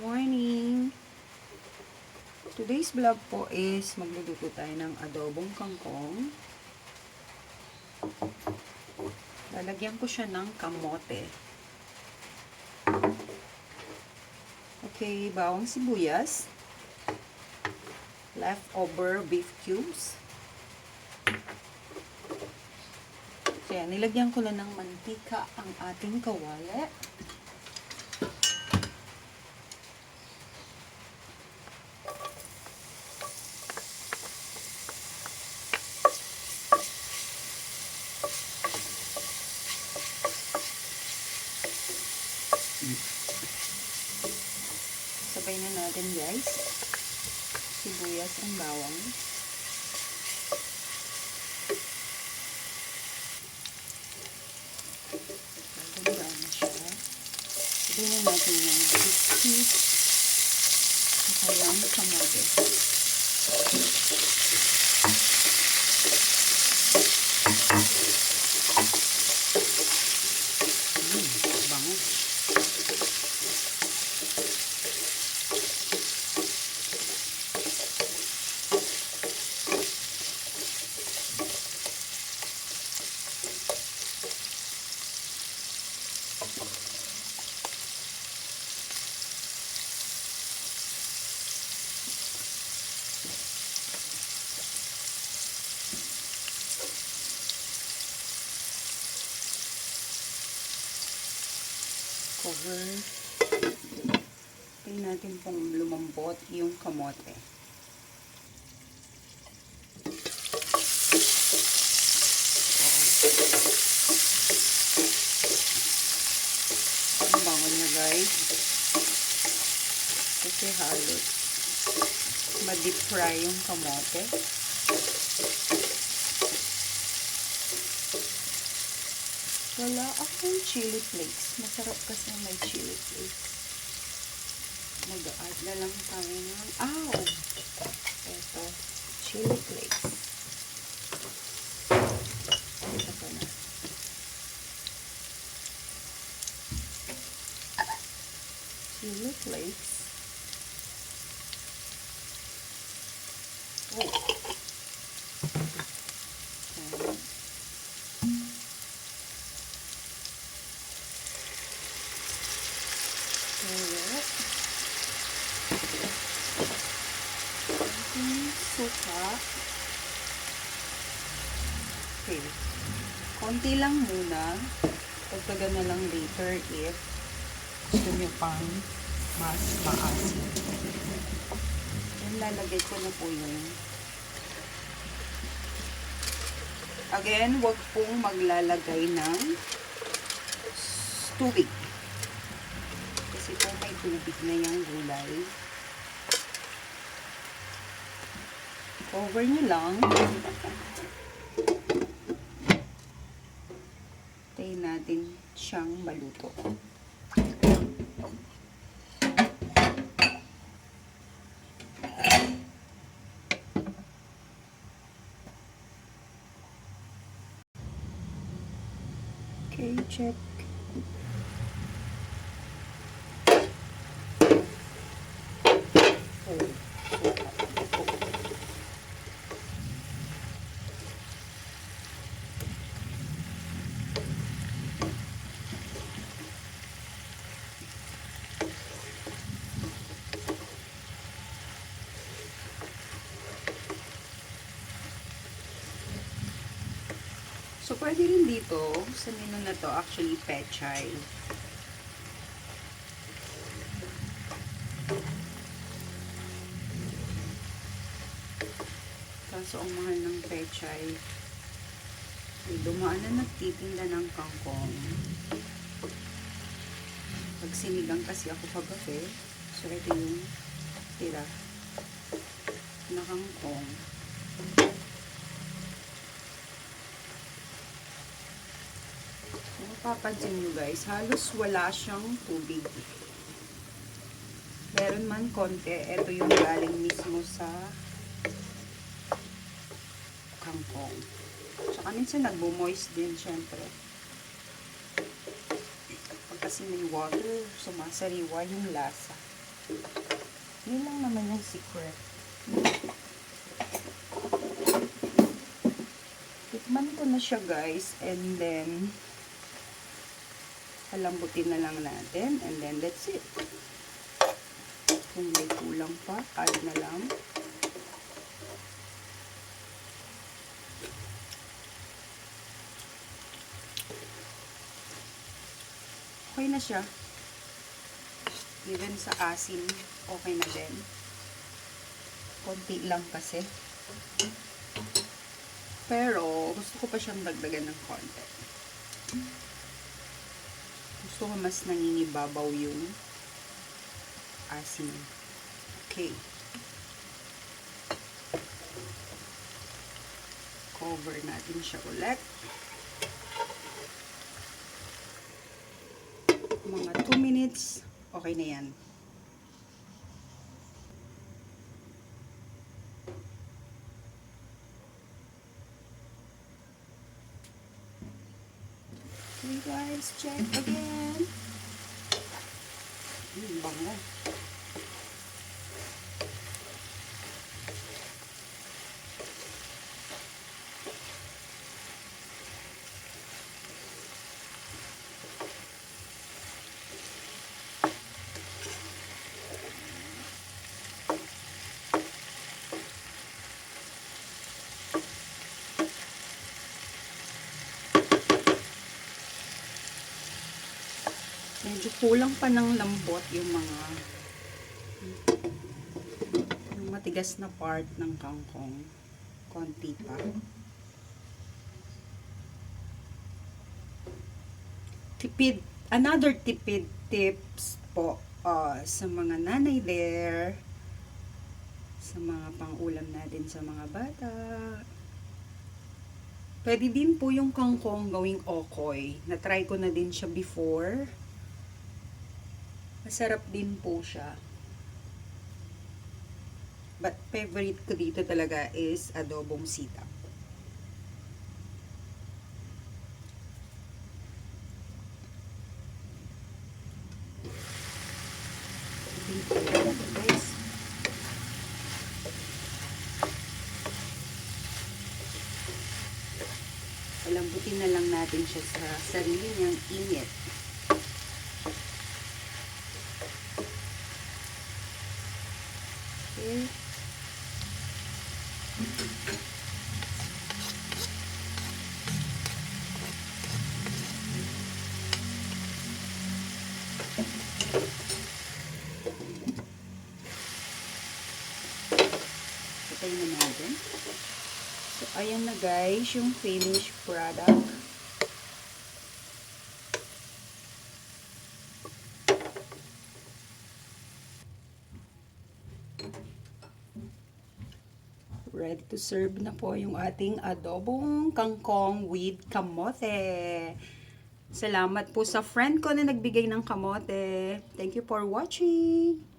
Morning! Today's vlog po is magluluto tayo ng adobong kangkong. Lalagyan ko siya ng kamote. Okay, bawang sibuyas. Leftover beef cubes. Kaya nilagyan ko lang ng mantika ang ating kawali. Sabay na natin guys. Sibuyas ang bawang. Ganda na siya. Sabay na natin yung biscuit. Saka yung kamote. Bango. Cover. Tingnan natin pong lumambot yung kamote. Ang bango niya guys. Kasi halos ma-deep fry yung kamote. Wala akong chili flakes. Masarap kasi may chili flakes. Mag-add na lang tayo ng Ito. Chili flakes. Ito pa na. Chili flakes. Suka. Okay. Konti lang muna. Pagtaga na lang later if gusto nyo pang mas maasim. Then, lalagay ko na po yun. Again, wag pong maglalagay ng tubig. Kasi kung may tubig na yung gulay, cover nyo lang. Tayo natin siyang maluto. Okay, check. So, pwede rin dito, sa menu na to, actually, pechay. Kaso, ang mahal ng pechay. Dumaan na nagtitinda ng kangkong. Pag sinigang kasi ako kagabi, so ito yung tira na kangkong. Mapapansin nyo guys, halos wala siyang tubig. Meron man konti, ito yung galing mismo sa kangkong. Tsaka minsan nagbo-moist din syempre. Pag kasi may water, sumasariwa yung lasa. Yun lang naman yung secret. Tikman ko na siya guys, and then palambutin na lang natin, and then that's it. Kung may kulang pa, kaya na lang. Okay na siya. Even sa asin, okay na din. Konti lang kasi. Pero, gusto ko pa siyang dagdagan ng konti. Gusto ko mas nangingibabaw yung asin. Okay. Cover natin siya ulit. Mga 2 minutes, okay na yan. Okay guys, check again. Bango. Medyo kulang pa ng lambot yung matigas na part ng kangkong. Konti pa. Another tipid tips po sa mga nanay there, sa mga pang-ulam natin sa mga bata. Pwede din po yung kangkong gawing okoy. Na-try ko na din siya before. Masarap din po siya. But favorite ko dito talaga is adobong sitaw. Guys. Palambutin na lang natin siya sa sarili niyang init. Okay. Patayin na natin. So, ayan na guys, yung finished product. Ready to serve na po yung ating adobong kangkong with kamote. Salamat po sa friend ko na nagbigay ng kamote. Thank you for watching.